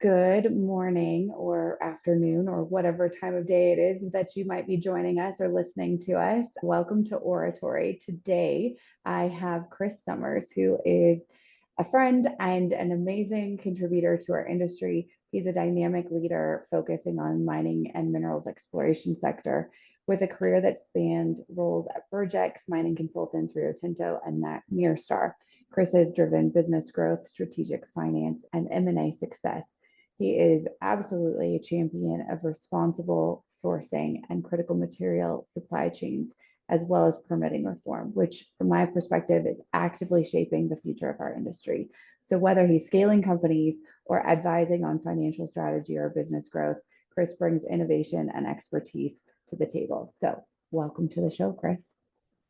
Good morning or afternoon or whatever time of day it is that you might be joining us or listening to us. Welcome to Ore-atory. Today, I have Chris Summers, who is a friend and an amazing contributor to our industry. He's a dynamic leader focusing on mining and minerals exploration sector with a career that spanned roles at Burgex, mining consultants, Rio Tinto, and Star. Chris has driven business growth, strategic finance, and M&A success. He is absolutely a champion of responsible sourcing and critical material supply chains, as well as permitting reform, which, from my perspective, is actively shaping the future of our industry. So, whether he's scaling companies or advising on financial strategy or business growth, Chris brings innovation and expertise to the table. So, welcome to the show, Chris.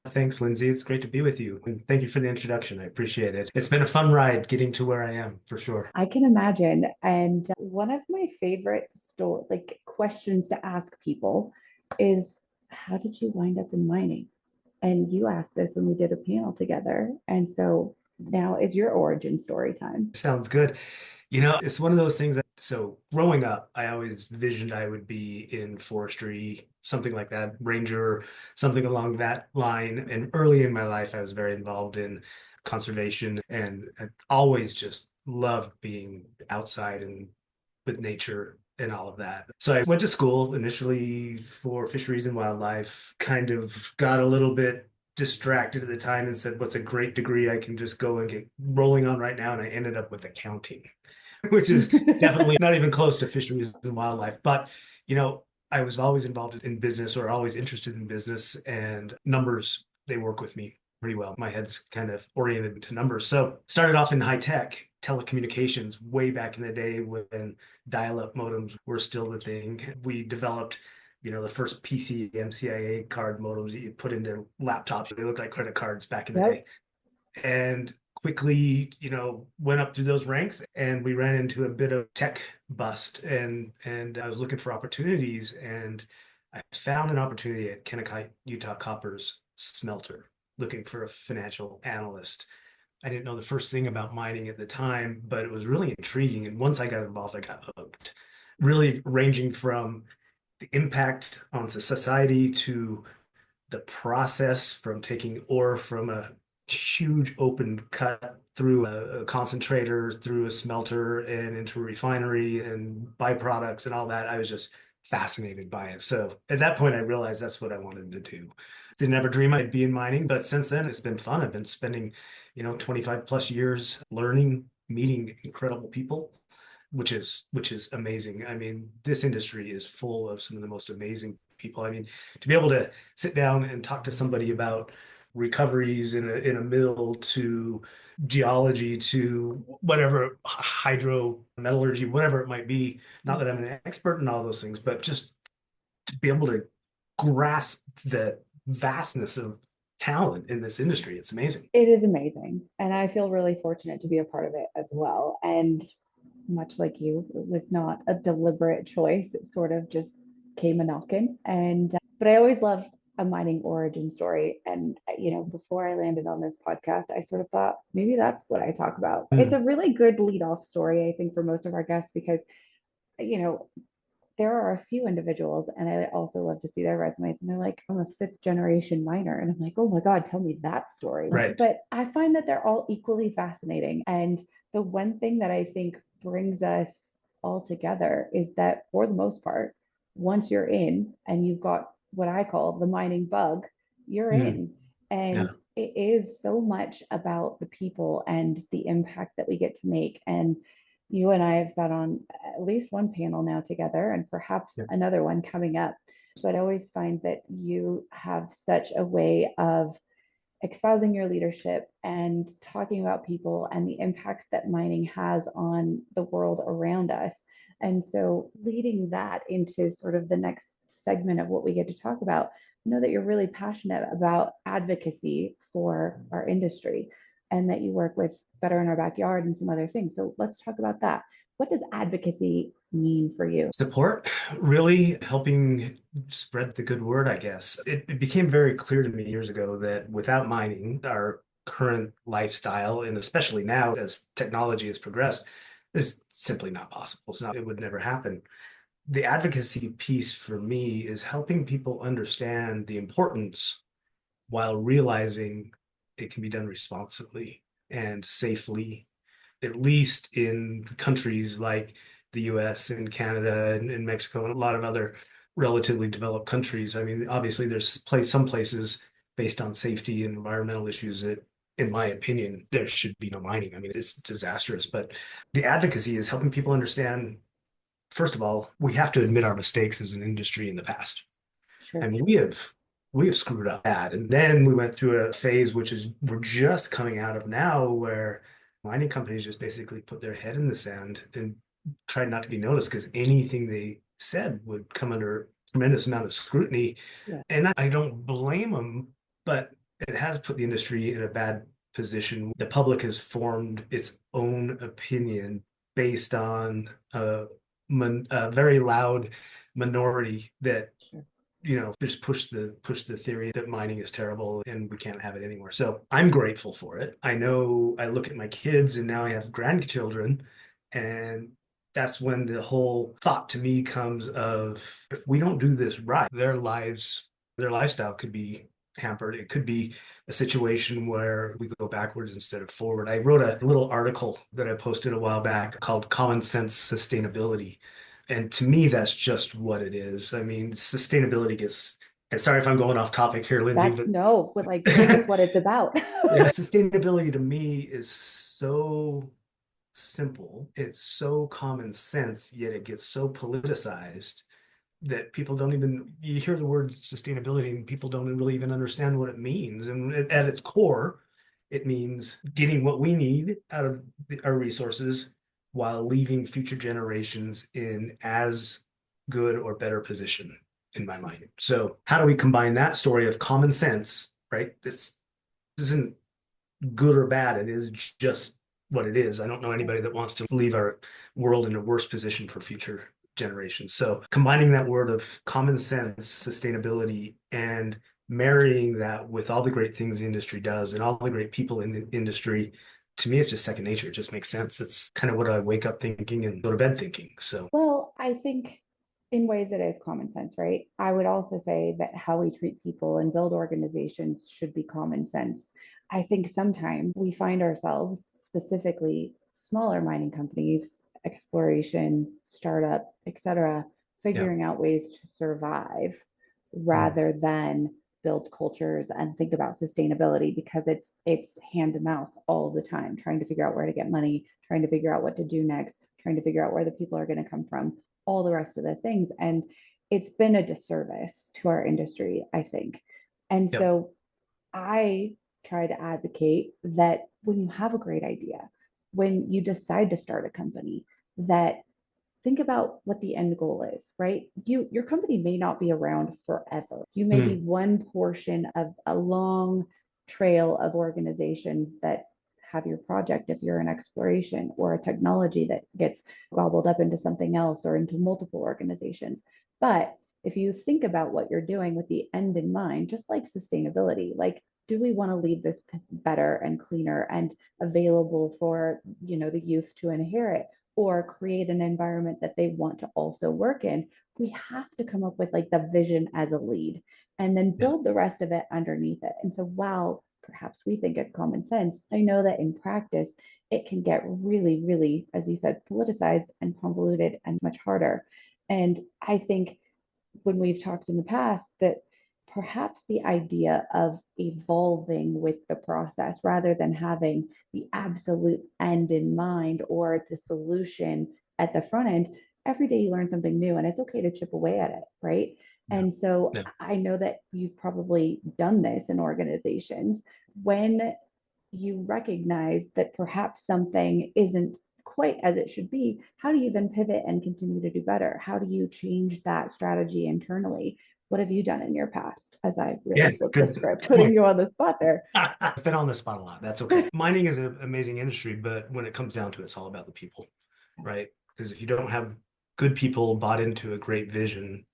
Thanks, Lindsay. It's great to be with you. And thank you for the introduction. I appreciate it. It's been a fun ride getting to where I am, for sure. I can imagine. And one of my favorite questions to ask people is, how did you wind up in mining? And you asked this when we did a panel together. And so now is your origin story time. Sounds good. It's one of those things so growing up, I always visioned I would be in forestry, something like that, ranger, something along that line. And early in my life, I was very involved in conservation and I always just loved being outside and with nature and all of that. So I went to school initially for fisheries and wildlife, kind of got a little bit distracted at the time and said, what's a great degree I can just go and get rolling on right now? And I ended up with accounting, which is definitely not even close to fisheries and wildlife. But, I was always involved in business or always interested in business and numbers, they work with me pretty well. My head's kind of oriented to numbers. So started off in high tech telecommunications way back in the day when dial-up modems were still the thing. We developed, the first PC MCIA card modems that you put into laptops. They looked like credit cards back in the Yep. day. And quickly, went up through those ranks and we ran into a bit of tech bust and I was looking for opportunities and I found an opportunity at Kennecott, Utah Copper's smelter, looking for a financial analyst. I didn't know the first thing about mining at the time, but it was really intriguing. And once I got involved, I got hooked, really ranging from the impact on society to the process from taking ore from a huge open cut through a concentrator, through a smelter, and into a refinery and byproducts and all that. I was just fascinated by it. So at that point, I realized that's what I wanted to do. Didn't ever dream I'd be in mining, but since then, it's been fun. I've been spending, 25 plus years learning, meeting incredible people, which is amazing. I mean, this industry is full of some of the most amazing people. I mean, to be able to sit down and talk to somebody about recoveries in a mill to geology to whatever hydrometallurgy, whatever it might be. Not that I'm an expert in all those things, but just to be able to grasp the vastness of talent in this industry. It's amazing. It is amazing. And I feel really fortunate to be a part of it as well. And much like you, it was not a deliberate choice. It sort of just came a knocking. But I always love a mining origin story. And, before I landed on this podcast, I sort of thought maybe that's what I talk about. It's a Mm. really good lead off story, I think, for most of our guests, because, you know, there are a few individuals, and I also love to see their resumes, and they're like, I'm a fifth generation miner. And I'm like, oh my God, tell me that story. Right. But I find that they're all equally fascinating. And the one thing that I think brings us all together is that for the most part, once you're in and you've got what I call the mining bug, you're Mm. in. And Yeah. it is so much about the people and the impact that we get to make. And you and I have sat on at least one panel now together and perhaps Yeah. another one coming up. But I always find that you have such a way of espousing your leadership and talking about people and the impact that mining has on the world around us. And so, leading that into sort of the next segment of what we get to talk about, I know that you're really passionate about advocacy for our industry and that you work with Better in Our Backyard and some other things. So, let's talk about that. What does advocacy mean for you? Support, really helping spread the good word, I guess. It became very clear to me years ago that without mining, our current lifestyle, and especially now as technology has progressed, It's simply not possible. It would never happen. The advocacy piece for me is helping people understand the importance while realizing it can be done responsibly and safely, at least in countries like the US and Canada and Mexico and a lot of other relatively developed countries. I mean, obviously, some places based on safety and environmental issues that, in my opinion, there should be no mining. I mean, it's disastrous. But the advocacy is helping people understand, first of all, we have to admit our mistakes as an industry in the past. I Sure. mean, we have screwed up bad. And then we went through a phase which is we're just coming out of now where mining companies just basically put their head in the sand and tried not to be noticed because anything they said would come under a tremendous amount of scrutiny. Yeah. And I don't blame them, but it has put the industry in a bad position. The public has formed its own opinion based on a very loud minority that Sure. just push the theory that mining is terrible and we can't have it anymore. So I'm grateful for it. I know I look at my kids and now I have grandchildren, and that's when the whole thought to me comes of if we don't do this right, their lifestyle could be hampered. It could be a situation where we go backwards instead of forward. I wrote a little article that I posted a while back called Common Sense Sustainability. And to me, that's just what it is. I mean, sustainability gets, and sorry if I'm going off topic here, Lindsey, That's but no, but like this is what it's about. yeah, sustainability to me is so simple. It's so common sense, yet it gets so politicized that people don't even, you hear the word sustainability and people don't really even understand what it means. And at its core, it means getting what we need out of our resources while leaving future generations in as good or better position, in my mind. So how do we combine that story of common sense, right? This isn't good or bad. It is just what it is. I don't know anybody that wants to leave our world in a worse position for future generations. So combining that word of common sense, sustainability, and marrying that with all the great things the industry does and all the great people in the industry, to me, it's just second nature. It just makes sense. It's kind of what I wake up thinking and go to bed thinking. So Well, I think in ways it is common sense, right? I would also say that how we treat people and build organizations should be common sense. I think sometimes we find ourselves, specifically smaller mining companies, exploration, startup, etc., yeah. figuring out ways to survive Mm. rather than build cultures and think about sustainability because it's hand to mouth all the time, trying to figure out where to get money, trying to figure out what to do next, trying to figure out where the people are going to come from, all the rest of the things. And it's been a disservice to our industry, I think. And Yep. so I try to advocate that when you have a great idea, when you decide to start a company, that think about what the end goal is, right? Your company may not be around forever. You may be Mm. one portion of a long trail of organizations that have your project if you're in exploration, or a technology that gets gobbled up into something else or into multiple organizations. But if you think about what you're doing with the end in mind, just like sustainability, like do we want to leave this better and cleaner and available for the youth to inherit, or create an environment that they want to also work in? We have to come up with like the vision as a lead and then Yeah. build the rest of it underneath it. And so while perhaps we think it's common sense, I know that in practice it can get really, really, as you said, politicized and convoluted and much harder. And I think when we've talked in the past that perhaps the idea of evolving with the process rather than having the absolute end in mind or the solution at the front end, every day you learn something new and it's okay to chip away at it, right? Yeah. And so Yeah. I know that you've probably done this in organizations. When you recognize that perhaps something isn't quite as it should be, how do you then pivot and continue to do better? How do you change that strategy internally? What have you done in your past? As I Yeah. really flipped the Good script, putting point. you on the spot there. I've been on the spot a lot. That's okay. Mining is an amazing industry, but when it comes down to it, it's all about the people, right? Because if you don't have good people bought into a great vision,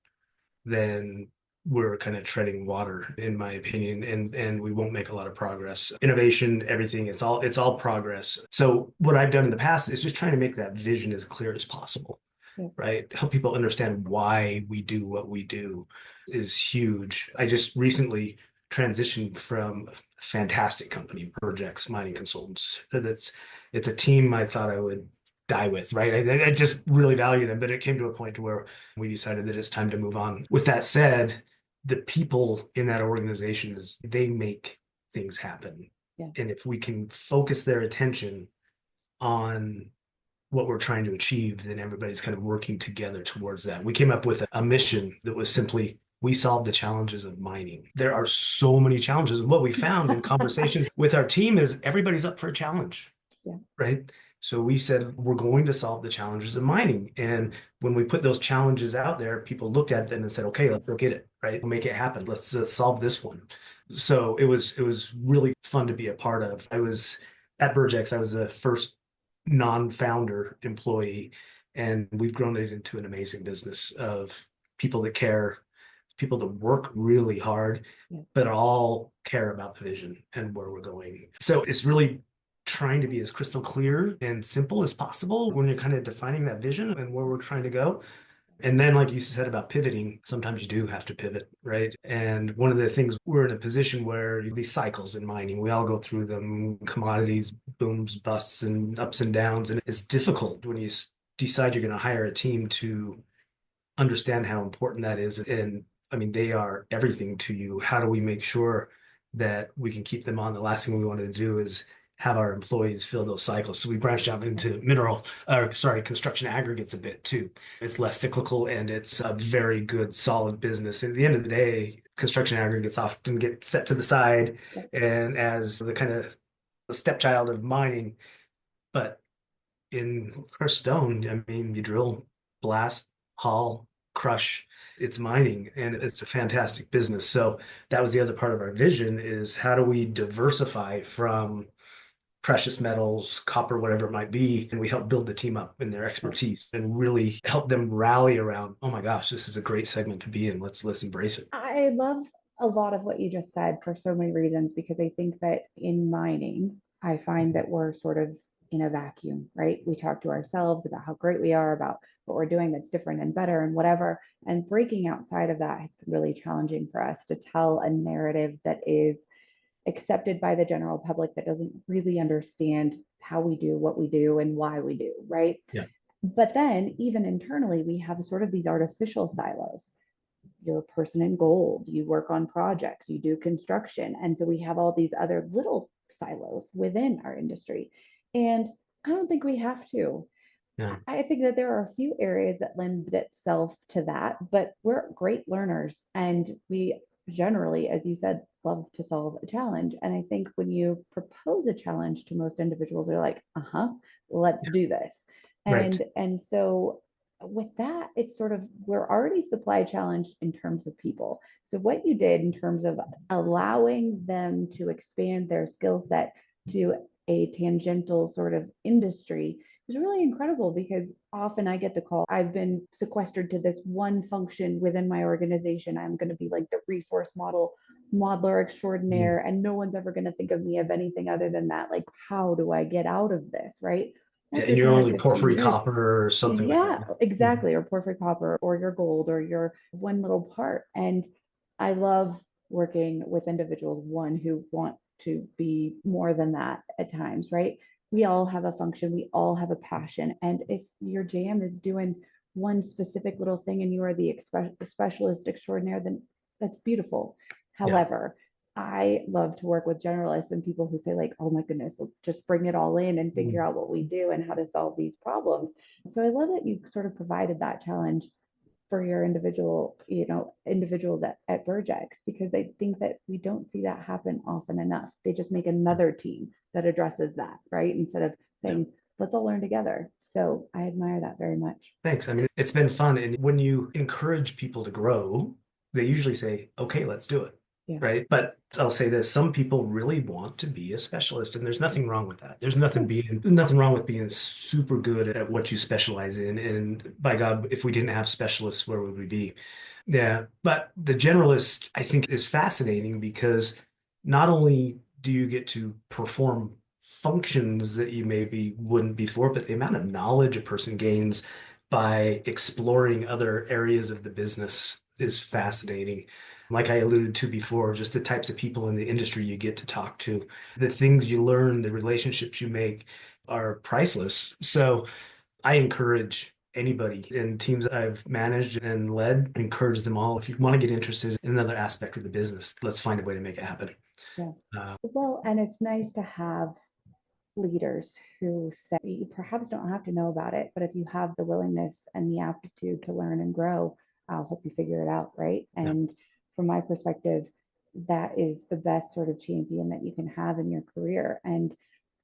then we're kind of treading water, in my opinion, and we won't make a lot of progress. Innovation, everything, it's all progress. So what I've done in the past is just trying to make that vision as clear as possible, Yeah. right? Help people understand why we do what we do is huge. I just recently transitioned from a fantastic company, Projects Mining Consultants. It's a team I thought I would die with, right? I just really value them, but it came to a point to where we decided that it's time to move on. With that said, the people in that organization they make things happen. Yeah. And if we can focus their attention on what we're trying to achieve, then everybody's kind of working together towards that. We came up with a mission that was simply we solve the challenges of mining. There are so many challenges. And what we found in conversation with our team is everybody's up for a challenge, Yeah. right? So we said we're going to solve the challenges of mining. And when we put those challenges out there, people looked at them and said, okay, let's go get it, right? We'll make it happen. Let's solve this one. So it was really fun to be a part of. I was at Burgex, I was the first non-founder employee, and we've grown it into an amazing business of people that care, people that work really hard, Yeah. but all care about the vision and where we're going. So it's really trying to be as crystal clear and simple as possible when you're kind of defining that vision and where we're trying to go. And then, like you said about pivoting, sometimes you do have to pivot, right? And one of the things, we're in a position where these cycles in mining, we all go through them, commodities, booms, busts, and ups and downs. And it's difficult when you decide you're going to hire a team to understand how important that is. And I mean, they are everything to you. How do we make sure that we can keep them on? The last thing we wanted to do is have our employees fill those cycles. So we branched out into construction aggregates a bit too. It's less cyclical and it's a very good, solid business. At the end of the day, construction aggregates often get set to the side Yeah. and as the kind of the stepchild of mining. But in crushed stone, I mean, you drill, blast, haul, crush. It's mining and it's a fantastic business. So that was the other part of our vision is how do we diversify from precious metals, copper, whatever it might be, and we help build the team up in their expertise and really help them rally around, oh my gosh, this is a great segment to be in. Let's embrace it. I love a lot of what you just said for so many reasons because I think that in mining, I find that we're sort of in a vacuum, right? We talk to ourselves about how great we are, about what we're doing that's different and better and whatever. And breaking outside of that has been really challenging for us to tell a narrative that is accepted by the general public that doesn't really understand how we do what we do and why we do, right? Yeah. But then, even internally, we have sort of these artificial silos. You're a person in gold, you work on projects, you do construction. And so we have all these other little silos within our industry. And I don't think we have to. Yeah. I think that there are a few areas that lend itself to that, but we're great learners and we generally, as you said, love to solve a challenge. And I think when you propose a challenge to most individuals, they're like, uh-huh, let's do this. Right. And so with that, it's sort of we're already supply challenged in terms of people. So what you did in terms of allowing them to expand their skill set to a tangential sort of industry was really incredible because often I get the call, I've been sequestered to this one function within my organization. I'm going to be like the resource modeler Mm. extraordinaire, and no one's ever going to think of me of anything other than that. Like, how do I get out of this? Right. Yeah, After and you're 10 or only 15 porphyry years, copper or something like yeah, that. Mhm. exactly. Or porphyry copper, or your gold, or your one little part. And I love working with individuals, one who want to be more than that at times, right? We all have a function, we all have a passion. And if your jam is doing one specific little thing and you are the specialist extraordinaire, then that's beautiful. Yeah. However, I love to work with generalists and people who say, like, oh my goodness, let's just bring it all in and figure Mm. out what we do and how to solve these problems. So I love that you sort of provided that challenge for your individuals at Burgex, because I think that we don't see that happen often enough. They just make another team that addresses that, right? Instead of Yeah. saying, let's all learn together. So I admire that very much. Thanks. I mean, it's been fun. And when you encourage people to grow, they usually say, okay, let's do it. Yeah. right? But I'll say this, some people really want to be a specialist, and there's nothing wrong with that. There's Sure. nothing wrong with being super good at what you specialize in. And by God, if we didn't have specialists, where would we be? Yeah. But the generalist, I think, is fascinating because not only do you get to perform functions that you maybe wouldn't before, but the amount of knowledge a person gains by exploring other areas of the business is fascinating. Like I alluded to before, just the types of people in the industry you get to talk to, the things you learn, the relationships you make are priceless. So I encourage anybody in teams I've managed and led, encourage them all. If you want to get interested in another aspect of the business, let's find a way to make it happen. Yeah. Uh, Well, and it's nice to have leaders who say you perhaps don't have to know about it, but if you have the willingness and the aptitude to learn and grow, I'll help you figure it out, right? yeah. And from my perspective, that is the best sort of champion that you can have in your career. And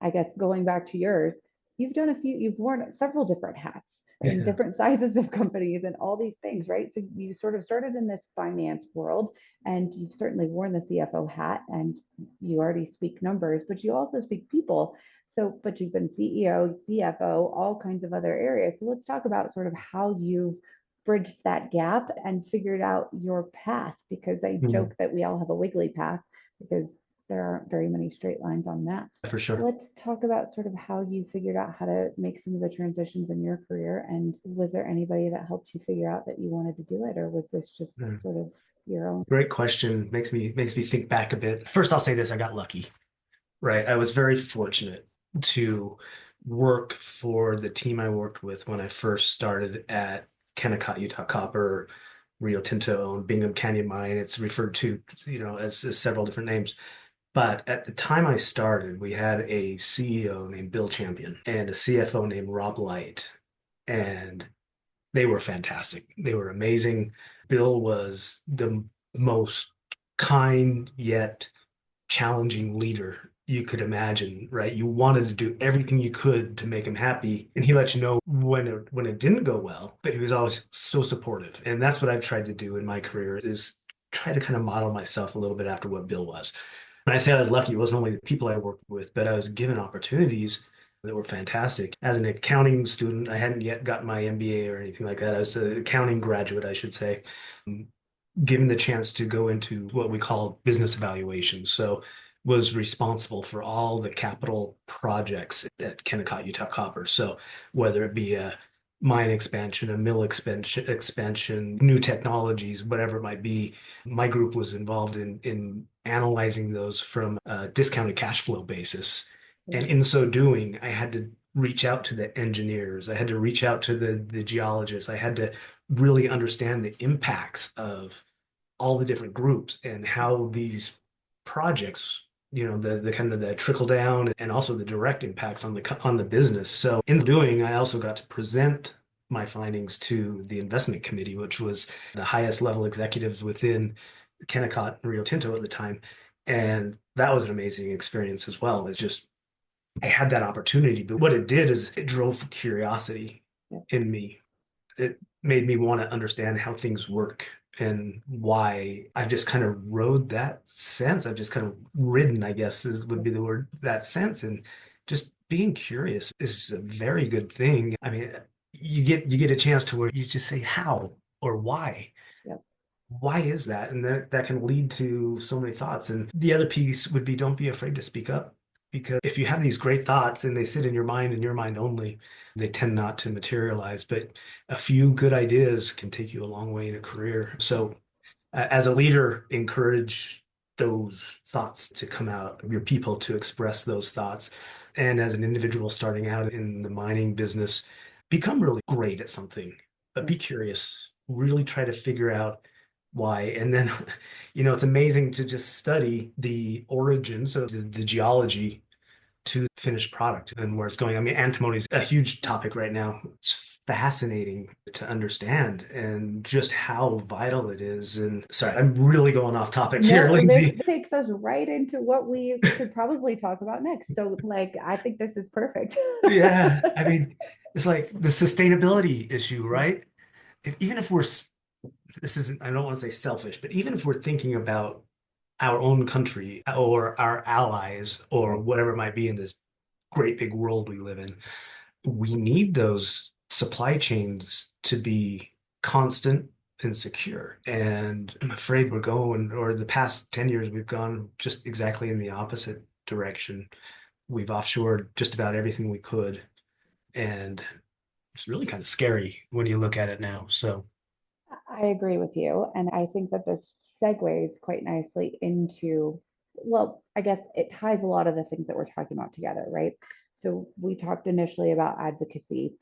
I guess going back to yours, you've worn several different hats in Yeah. different sizes of companies and all these things, right? So you sort of started in this finance world and you've certainly worn the CFO hat and you already speak numbers, but you also speak people. So, but you've been CEO, CFO, all kinds of other areas. So let's talk about sort of how you've bridged that gap and figured out your path, because I Mhm. joke that we all have a wiggly path because there aren't very many straight lines on maps. For sure. Let's talk about sort of how you figured out how to make some of the transitions in your career. And was there anybody that helped you figure out that you wanted to do it, or was this just Mm. sort of your own? Great question. Makes me think back a bit. First, I'll say this, I got lucky, right? I was very fortunate to work for the team I worked with when I first started at Kennecott, Utah Copper, Rio Tinto, and Bingham Canyon Mine. It's referred to, as several different names. But at the time I started, we had a CEO named Bill Champion and a CFO named Rob Light, and they were fantastic. They were amazing. Bill was the most kind yet challenging leader you could imagine, right? You wanted to do everything you could to make him happy, and he let you know when it didn't go well, but he was always so supportive. And that's what I've tried to do in my career is try to kind of model myself a little bit after what Bill was. When I say I was lucky, it wasn't only the people I worked with, but I was given opportunities that were fantastic. As an accounting student, I hadn't yet gotten my MBA or anything like that. I was an accounting graduate, I should say, given the chance to go into what we call business evaluation. So was responsible for all the capital projects at Kennecott, Utah Copper. So whether it be a mine expansion, a mill expansion, new technologies, whatever it might be, my group was involved in analyzing those from a discounted cash flow basis. And in so doing, I had to reach out to the engineers. I had to reach out to the geologists. I had to really understand the impacts of all the different groups and how these projects, the kind of the trickle down and also the direct impacts on the business. So in doing, I also got to present my findings to the investment committee, which was the highest level executives within Kennecott and Rio Tinto at the time. And that was an amazing experience as well. It's just I had that opportunity, but what it did is it drove curiosity Yeah. in me. It made me want to understand how things work and why I've just kind of rode that sense. I've just kind of ridden, I guess would be the word, that sense. And just being curious is a very good thing. I mean, you get a chance to where you just say how or why. Yeah. Why is that? And that can lead to so many thoughts. And the other piece would be don't be afraid to speak up. Because if you have these great thoughts and they sit in your mind and your mind only, they tend not to materialize. But a few good ideas can take you a long way in a career. So, as a leader, encourage those thoughts to come out, your people to express those thoughts. And as an individual starting out in the mining business, become really great at something, but Yeah. be curious. Really try to figure out why. And then, it's amazing to just study the origins of the geology to the finished product and where it's going. I mean, antimony is a huge topic right now. It's fascinating to understand and just how vital it is. And sorry, I'm really going off topic here, No, this Lindsey. takes us right into what we should probably talk about next. So, like, I think this is perfect. Yeah, I mean, it's like the sustainability issue, right? Even if this isn't, I don't want to say selfish, but even if we're thinking about our own country or our allies or whatever it might be in this great big world we live in, we need those supply chains to be constant and secure. And I'm afraid we're going, or the past 10 years, we've gone just exactly in the opposite direction. We've offshored just about everything we could. And it's really kind of scary when you look at it now. So, I agree with you. And I think that this segues quite nicely into, well, I guess it ties a lot of the things that we're talking about together, right? So we talked initially about advocacy.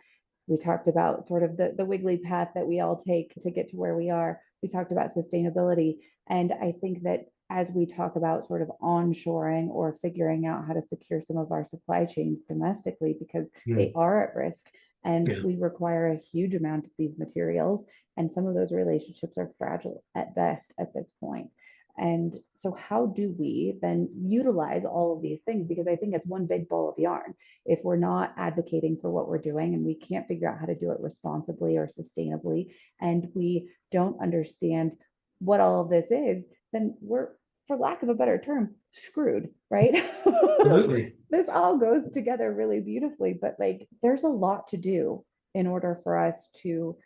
We talked about sort of the wiggly path that we all take to get to where we are. We talked about sustainability. And I think that as we talk about sort of onshoring or figuring out how to secure some of our supply chains domestically, because they mm, are at risk and yeah, we require a huge amount of these materials, and some of those relationships are fragile at best at this point. And so, how do we then utilize all of these things? Because I think it's one big ball of yarn. If we're not advocating for what we're doing and we can't figure out how to do it responsibly or sustainably, and we don't understand what all of this is, then we're, for lack of a better term, screwed, right? absolutely. This all goes together really beautifully, but like there's a lot to do in order for us to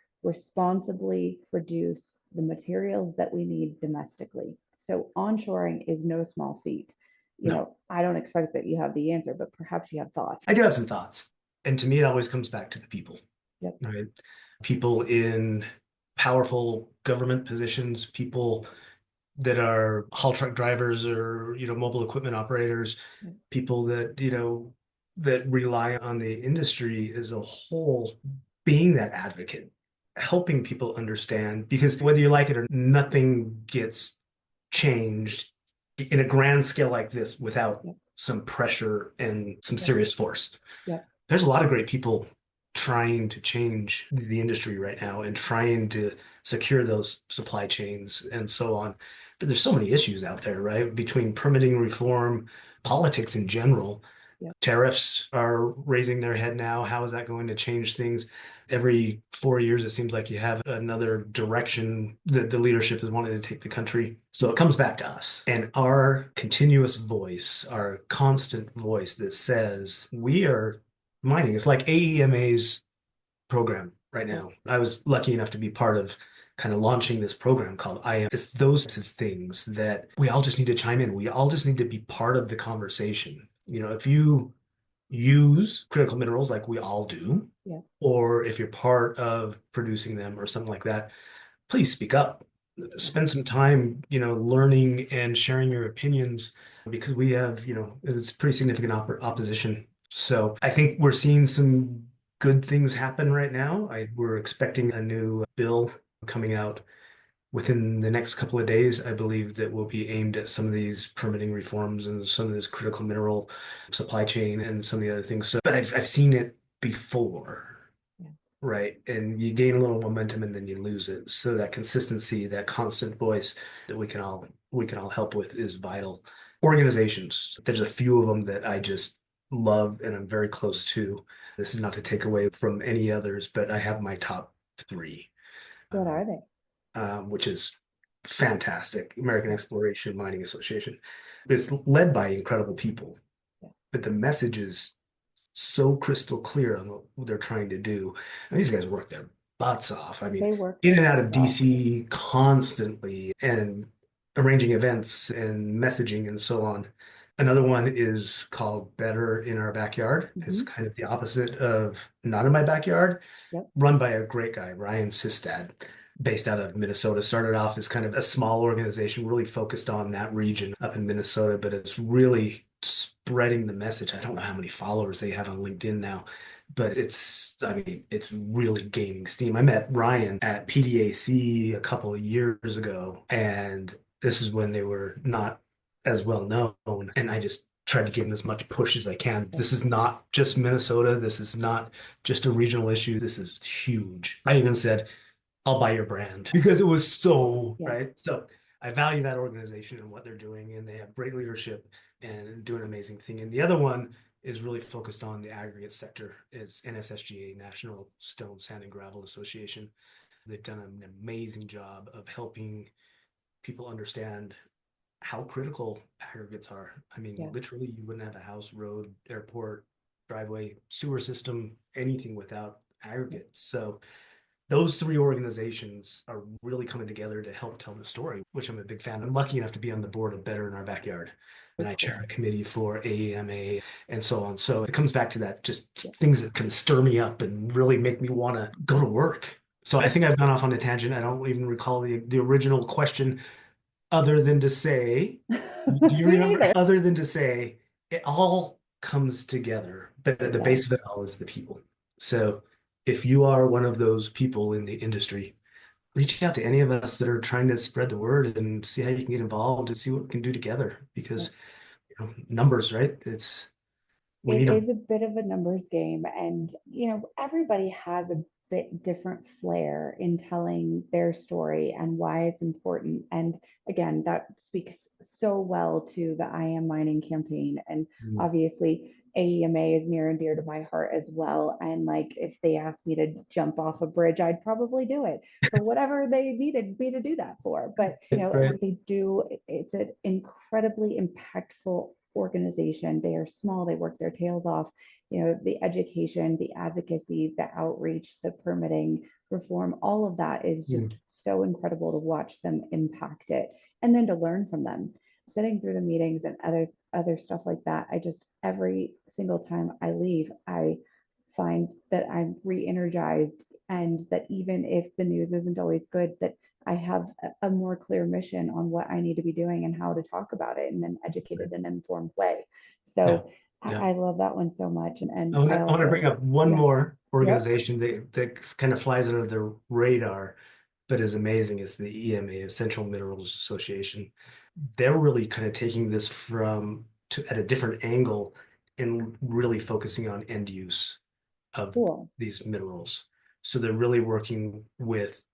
responsibly produce the materials that we need domestically. So onshoring is no small feat. No, I don't expect that you have the answer, but perhaps you have thoughts. I do have some thoughts. And to me, it always comes back to the people, Yep. right? People in powerful government positions, people that are haul truck drivers or, mobile equipment operators, Yep. people that, that rely on the industry as a whole, being that advocate, helping people understand, because whether you like it or nothing gets changed in a grand scale like this without Yep. some pressure and some Yep. serious force. Yep. There's a lot of great people trying to change the industry right now and trying to secure those supply chains and so on. But there's so many issues out there, right? Between permitting reform, politics in general. Yep. Tariffs are raising their head now. How is that going to change things? Every 4 years, it seems like you have another direction that the leadership is wanting to take the country. So it comes back to us and our continuous voice, our constant voice that says we are mining. It's like AEMA's program right Yep. now. I was lucky enough to be part of kind of launching this program called I Am. It's those types of things that we all just need to chime in. We all just need to be part of the conversation. If you use critical minerals like we all do, Yep. or if you're part of producing them or something like that, please speak up. Yep. Spend some time, learning and sharing your opinions because we have, it's pretty significant opposition. So I think we're seeing some good things happen right now. We're expecting a new bill coming out within the next couple of days. I believe that will be aimed at some of these permitting reforms and some of this critical mineral supply chain and some of the other things. So, but I've seen it before. Yeah. Right. And you gain a little momentum and then you lose it. So that consistency, that constant voice that we can all help with is vital. Organizations, there's a few of them that I just love and I'm very close to. This is not to take away from any others, but I have my top three, What um, are they? which is fantastic. American Yep. Exploration Mining Association. It's led by incredible people, Yep. but the message is so crystal clear on what they're trying to do. And these guys work their butts off. I mean, They work in their and out butts of off. DC constantly and arranging events and messaging and so on. Another one is called Better in Our Backyard. It's Hmm. kind of the opposite of Not in My Backyard, Yep. run by a great guy, Ryan Sistad, based out of Minnesota. Started off as kind of a small organization, really focused on that region up in Minnesota, but it's really spreading the message. I don't know how many followers they have on LinkedIn now, but I mean, it's really gaining steam. I met Ryan at PDAC a couple of years ago, and this is when they were not as well known. And I just tried to give them as much push as I can. Yep. This is not just Minnesota. This is not just a regional issue. This is huge. I even said, I'll buy your brand because it was so, Yeah. right? So I value that organization and what they're doing, and they have great leadership and do an amazing thing. And the other one is really focused on the aggregate sector. It's NSSGA, National Stone, Sand and Gravel Association. They've done an amazing job of helping people understand how critical aggregates are. I mean, Yeah. literally, you wouldn't have a house, road, airport, driveway, sewer system, anything without Yeah. aggregates. So those three organizations are really coming together to help tell the story, which I'm a big fan. I'm lucky enough to be on the board of Better in Our Backyard, So and I chair cool. a committee for AEMA and so on. So it comes back to that, just Yeah. things that can stir me up and really make me want to go to work. So I think I've gone off on a tangent. I don't even recall the original question, other than to say, do you Me remember? neither. Other than to say, it all comes together, but at It the does. base of it all is the people. So if you are one of those people in the industry, reach out to any of us that are trying to spread the word and see how you can get involved and see what we can do together. Yeah. Because numbers, right? We need It them. is a bit of a numbers game, and everybody has a bit different flair in telling their story and why it's important. And again, that speaks so well to the I Am Mining campaign. And Mm. obviously, AEMA is near and dear to my heart as well. And like, if they asked me to jump off a bridge, I'd probably do it for whatever they needed me to do that for. But Right. they do, it's an incredibly impactful organization. They are small, they work their tails off. The education, the advocacy, the outreach, the permitting reform, all of that is just Mm. so incredible to watch them impact it and then to learn from them. Sitting through the meetings and other stuff like that, I just every single time I leave, I find that I'm re-energized, and that even if the news isn't always good, that I have a more clear mission on what I need to be doing and how to talk about it in an Right. educated and informed way. Yeah. So Yeah. I love that one so much. And I want I to, I want to also, bring up one yeah, more yep, organization that kind of flies under the radar, but is amazing. It's the EMA, Essential Minerals Association. They're really kind of taking this at a different angle and really focusing on end use of cool. these minerals. So they're really working with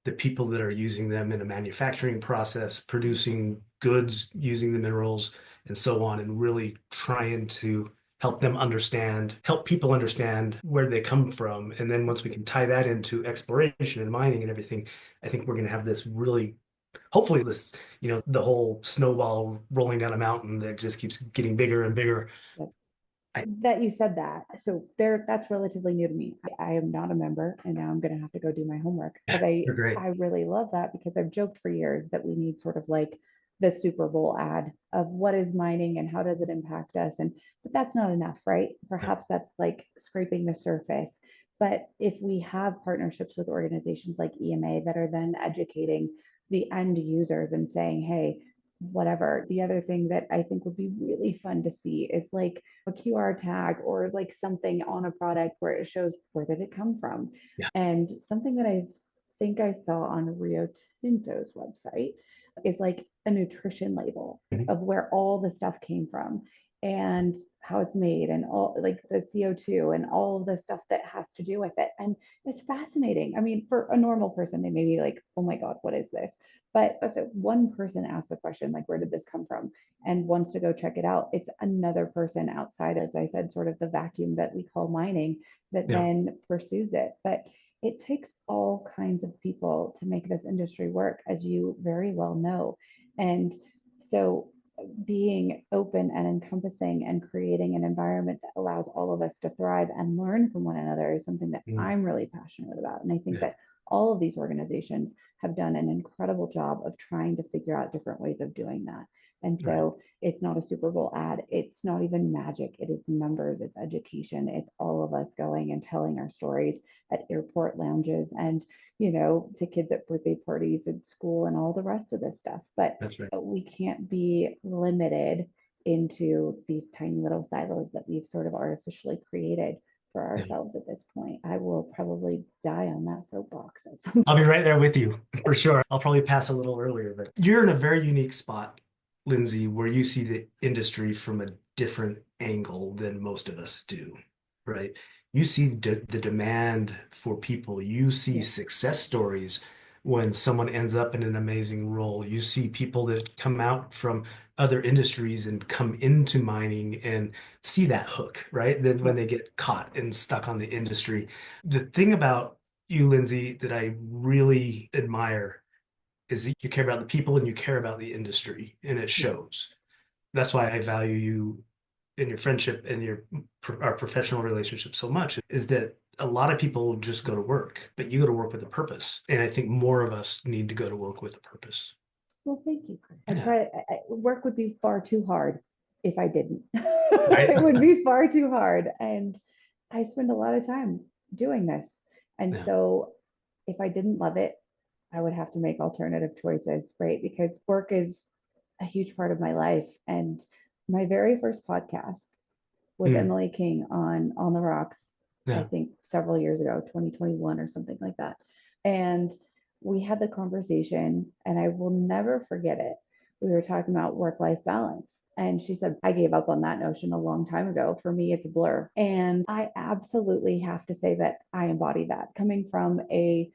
the people that are using them in a manufacturing process, producing goods using the minerals and so on, and really trying to help people understand where they come from. And then once we can tie that into exploration and mining and everything, I think we're going to have this really, hopefully this, the whole snowball rolling down a mountain that just keeps getting bigger and bigger. Yep. I, That you said that. So that's relatively new to me. I am not a member, and now I'm going to have to go do my homework. But they're great. I really love that because I've joked for years that we need sort of like the Super Bowl ad of what is mining and how does it impact us. And but that's not enough, right? Perhaps that's like scraping the surface. But if we have partnerships with organizations like EMA that are then educating the end users and saying, hey, whatever. The other thing that I think would be really fun to see is like a QR tag or like something on a product where it shows where did it come from. Yeah. And something that I think I saw on Rio Tinto's website is like a nutrition label Mhm. of where all the stuff came from and how it's made and all like the CO2 and all of the stuff that has to do with it. And it's fascinating. I mean, for a normal person, they may be like, oh my God, what is this? But if one person asks the question, like, where did this come from? And wants to go check it out, it's another person outside, as I said, sort of the vacuum that we call mining that Yeah. then pursues it. But it takes all kinds of people to make this industry work, as you very well know. And so being open and encompassing and creating an environment that allows all of us to thrive and learn from one another is something that Mm. I'm really passionate about. And I think Yeah. that all of these organizations have done an incredible job of trying to figure out different ways of doing that. And Right. so it's not a Super Bowl ad. It's not even magic. It is numbers, it's education. It's all of us going and telling our stories at airport lounges and, to kids at birthday parties at school and all the rest of this stuff. But That's right. we can't be limited into these tiny little silos that we've sort of artificially created for Yeah. ourselves at this point. I will probably die on that soapbox at some I'll be right there with you for sure. I'll probably pass a little earlier, but you're in a very unique spot, Lindsey, where you see the industry from a different angle than most of us do, right? You see the demand for people. You see yeah, success stories when someone ends up in an amazing role. You see people that come out from other industries and come into mining and see that hook, right? Then yeah, when they get caught and stuck on the industry. The thing about you, Lindsey, that I really admire is that you care about the people and you care about the industry, and it Yeah. shows. That's why I value you in your friendship and our professional relationship so much, is that a lot of people just go to work, but you go to work with a purpose. And I think more of us need to go to work with a purpose. Well, thank you, Chris. Yeah. Work would be far too hard if I didn't. Right. It would be far too hard. And I spend a lot of time doing this. And Yeah. so if I didn't love it, I would have to make alternative choices, right? Because work is a huge part of my life. And my very first podcast with Mm. Emily King on the Rocks, I Yeah. think several years ago, 2021 or something like that. And we had the conversation, and I will never forget it. We were talking about work life balance. And she said, I gave up on that notion a long time ago. For me, it's a blur. And I absolutely have to say that I embody that coming from a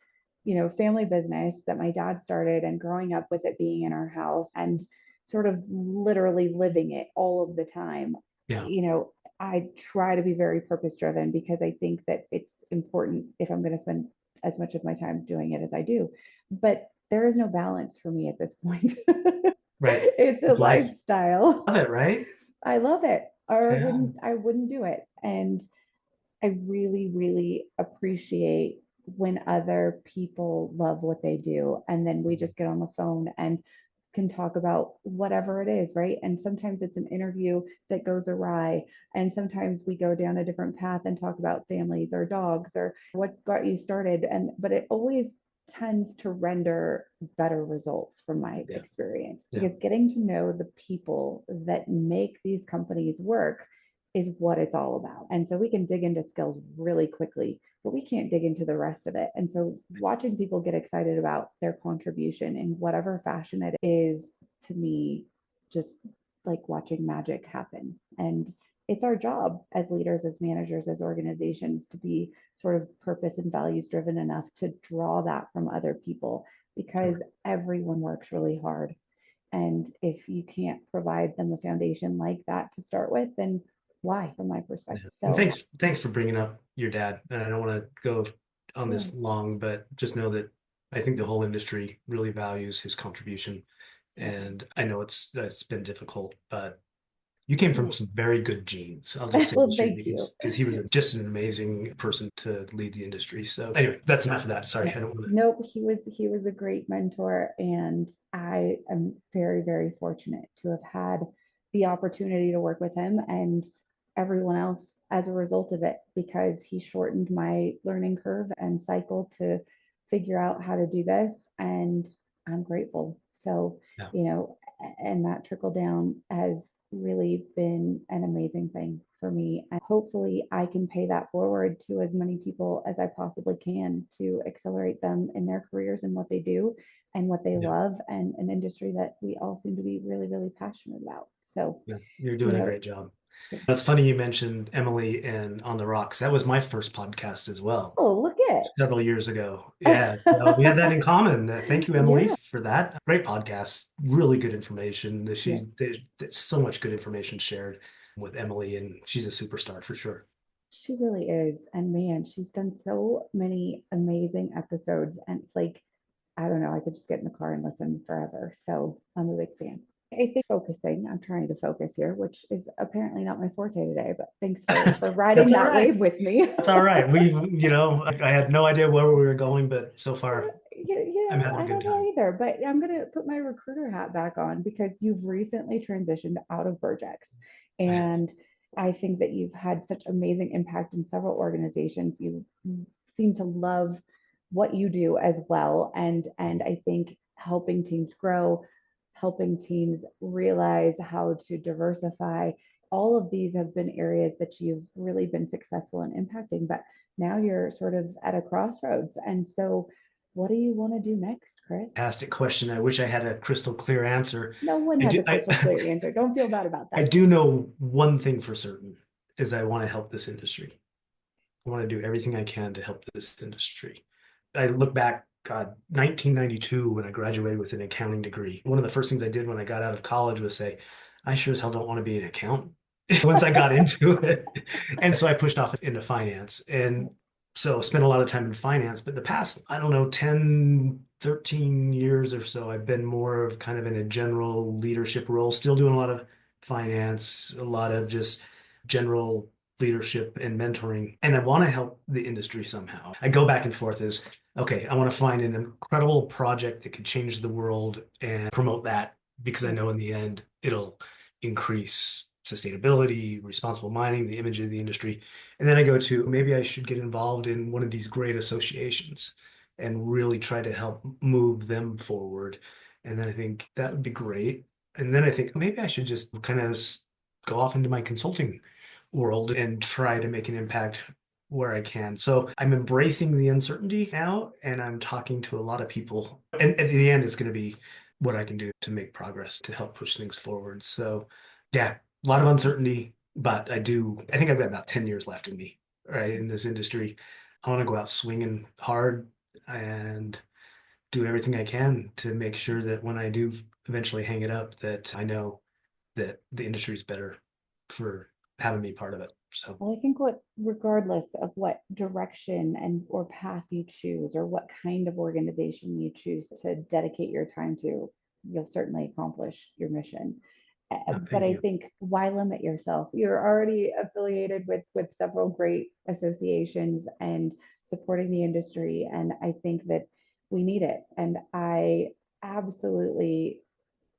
family business that my dad started and growing up with it being in our house and sort of literally living it all of the time. Yeah. you know I try to be very purpose driven because I think that it's important if I'm going to spend as much of my time doing it as I do. But there is no balance for me at this point. Right. It's a Life. lifestyle. Love it, right? I love it, or Yeah. I wouldn't do it. And I really, really appreciate when other people love what they do. And then we just get on the phone and can talk about whatever it is, right? And sometimes it's an interview that goes awry. And sometimes we go down a different path and talk about families or dogs or what got you started. But it always tends to render better results from my Yeah. experience Yeah. because getting to know the people that make these companies work is what it's all about. And so we can dig into skills really quickly, but we can't dig into the rest of it. And so watching people get excited about their contribution in whatever fashion it is, to me, just like watching magic happen. And it's our job as leaders, as managers, as organizations to be sort of purpose and values driven enough to draw that from other people because Sure. everyone works really hard. And if you can't provide them a foundation like that to start with, then why, from my Yeah. perspective? And So, thanks for bringing up your dad. And I don't want to go on sure. this long, but just know that I think the whole industry really values his contribution. Yeah. And I know it's been difficult, but you came from some very good genes. I'll just say Well, this, thank you. because he was just an amazing person to lead the industry. So anyway, that's enough of that. Sorry, Yeah. I don't want to. Nope, he was a great mentor, and I am very, very fortunate to have had the opportunity to work with him and everyone else as a result of it because he shortened my learning curve and cycle to figure out how to do this, and I'm grateful. So, Yeah. and that trickle down has really been an amazing thing for me. And hopefully, I can pay that forward to as many people as I possibly can to accelerate them in their careers and what they do and what they Yeah. love, and an industry that we all seem to be really, really passionate about. So, Yeah. You're you doing a know, great job. It's funny you mentioned Emily and On the Rocks. That was my first podcast as well, oh, look several years ago. it. Yeah, so we have that in common. Thank you, Emily, Yeah, for that. Great podcast. Really good information. yeah, There's so much good information shared with Emily, and she's a superstar for sure. she really is. And man, she's done so many amazing episodes. And it's like, I don't know, I could just get in the car and listen forever. So I'm a big fan. I think focusing, I'm trying to focus here, which is apparently not my forte today, but thanks for That's riding all that right. wave with me. That's all right. I had no idea where we were going, but so far I'm having a I good don't know time. either, but I'm going to put my recruiter hat back on because you've recently transitioned out of Burgex. I have. And I think that you've had such amazing impact in several organizations. You seem to love what you do as well. And I think helping teams grow, helping teams realize how to diversify, all of these have been areas that you've really been successful in impacting. But now you're sort of at a crossroads. And so what do you want to do next, Chris? Fantastic question. I wish I had a crystal clear answer. No one I has do, a crystal clear answer. Don't feel bad about I that. do know one thing for certain is that I want to help this industry. I want to do everything I can to help this industry. I look back, God, 1992 when I graduated with an accounting degree. One of the first things I did when I got out of college was say, I sure as hell don't want to be an accountant once I got into it. And so I pushed off into finance. And So spent a lot of time in finance, but the past, I don't know, 10, 13 years or so, I've been more of kind of in a general leadership role, still doing a lot of finance, a lot of just general leadership and mentoring. And I want to help the industry somehow. I go back and forth as, okay, I want to find an incredible project that could change the world and promote that because I Yeah. know in the end it'll increase sustainability, responsible mining, the image of the industry. And then I go to maybe I should get involved in one of these great associations and really try to help move them forward. And then I think that would be great. And then I think maybe I should just kind of go off into my consulting world and try to make an impact where I can. So I'm embracing the uncertainty now, and I'm talking to a lot of people. And at the end, it's going to be what I can do to make progress to help push things forward. So, yeah, a lot of uncertainty, but I think I've got about 10 years left in me, right, in this industry. I want to go out swinging hard and do everything I can to make sure that when I do eventually hang it up, that I know that the industry is better for having me part of it. So, Well, I think what, regardless of what direction and or path you choose, or what kind of organization you choose to dedicate your time to, you'll certainly accomplish your mission. But thank I you. think, why limit yourself? You're already affiliated with several great associations and supporting the industry, and I think that we need it. And I absolutely,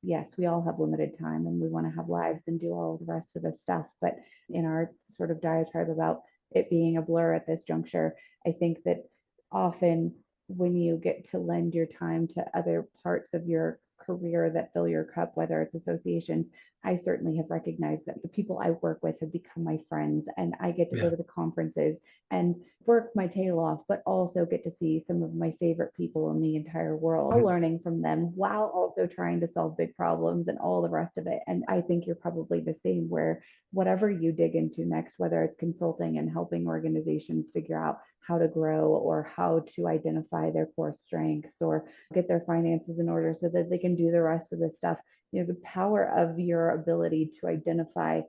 yes, we all have limited time and we want to have lives and do all the rest of the stuff. But in our sort of diatribe about it being a blur at this juncture, I think that often when you get to lend your time to other parts of your career that fill your cup, whether it's associations, I certainly have recognized that the people I work with have become my friends, and I get to go Yeah. to the conferences and work my tail off, but also get to see some of my favorite people in the entire world, Mhm. learning from them while also trying to solve big problems and all the rest of it. And I think you're probably the same, where whatever you dig into next, whether it's consulting and helping organizations figure out how to grow or how to identify their core strengths or get their finances in order so that they can do the rest of the stuff, the power of your ability to identify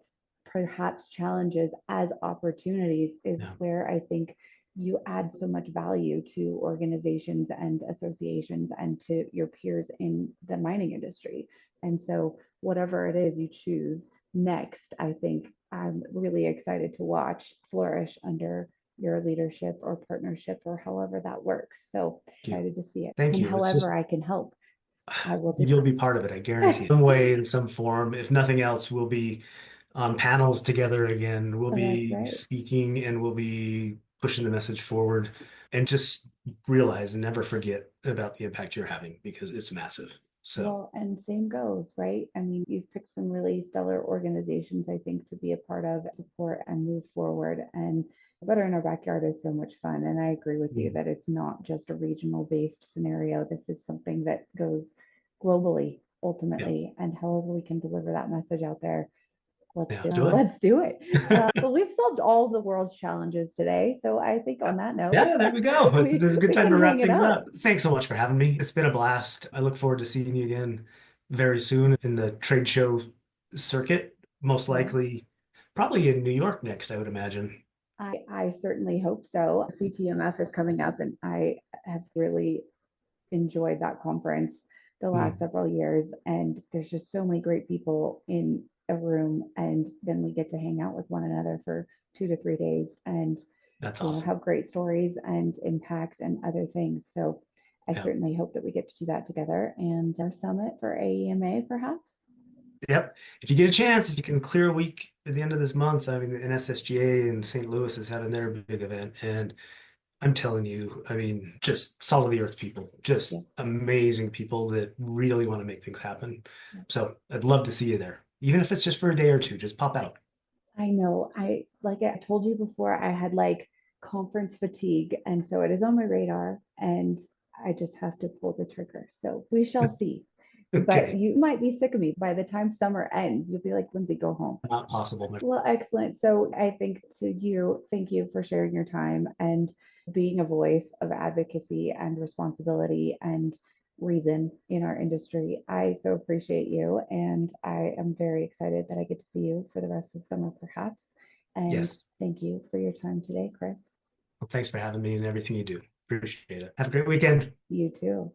perhaps challenges as opportunities is Yeah. where I think you add so much value to organizations and associations and to your peers in the mining industry. And so, whatever it is you choose next, I think I'm really excited to watch flourish under your leadership or partnership or however that works. So Thank you. excited to see it. Thank And you. It's however just I can help, I will do you'll be part of it, I that. guarantee. Some way, in some form. If nothing else, we'll be on panels together again. We'll That's be right. speaking and we'll be pushing the message forward and just realize and never forget about the impact you're having because it's massive. So, Well, and same goes, right? I mean, you've picked some really stellar organizations, I think, to be a part of, support, and move forward. And Better in Our Backyard is so much fun. And I agree with you mm, that it's not just a regional based scenario. This is something that goes globally yeah, ultimately. And however we can deliver that message out there, let's yeah, do let's it. do it. Let's do it. But we've solved all the world's challenges today. So I think on that note, Yeah, there we go. There's a good we time can to hang wrap it things up. up. Thanks so much for having me. It's been a blast. I look forward to seeing you again very soon in the trade show circuit, most Well, likely, probably in New York next, I would imagine. I certainly hope so. CTMF is coming up, and I have really enjoyed that conference the last Mm, several years. And there's just so many great people in a room, and then we get to hang out with one another for 2 to 3 days and that's awesome. have great stories and impact and other things. So I Yeah. certainly hope that we get to do that together, and our summit for AEMA perhaps. Yep. If you get a chance, if you can clear a week at the end of this month, I mean, NSSGA in St. Louis is having their big event. And I'm telling you, I mean, just solid of the earth people, Yeah. just amazing people that really want to make things happen. Yeah. So I'd love to see you there, even if it's just for a day or two, just pop out. I know. I like I told you before, I had like conference fatigue, and so it is on my radar, and I just have to pull the trigger. So we shall see. But Okay. you might be sick of me by the time summer ends. You'll be like, Lindsey, go home. Not possible. Well, excellent. So I think to you, thank you for sharing your time and being a voice of advocacy and responsibility and reason in our industry. I so appreciate you, and I am very excited that I get to see you for the rest of summer, perhaps. And Yes. thank you for your time today, Chris. Well, thanks for having me and everything you do. Appreciate it. Have a great weekend. You too.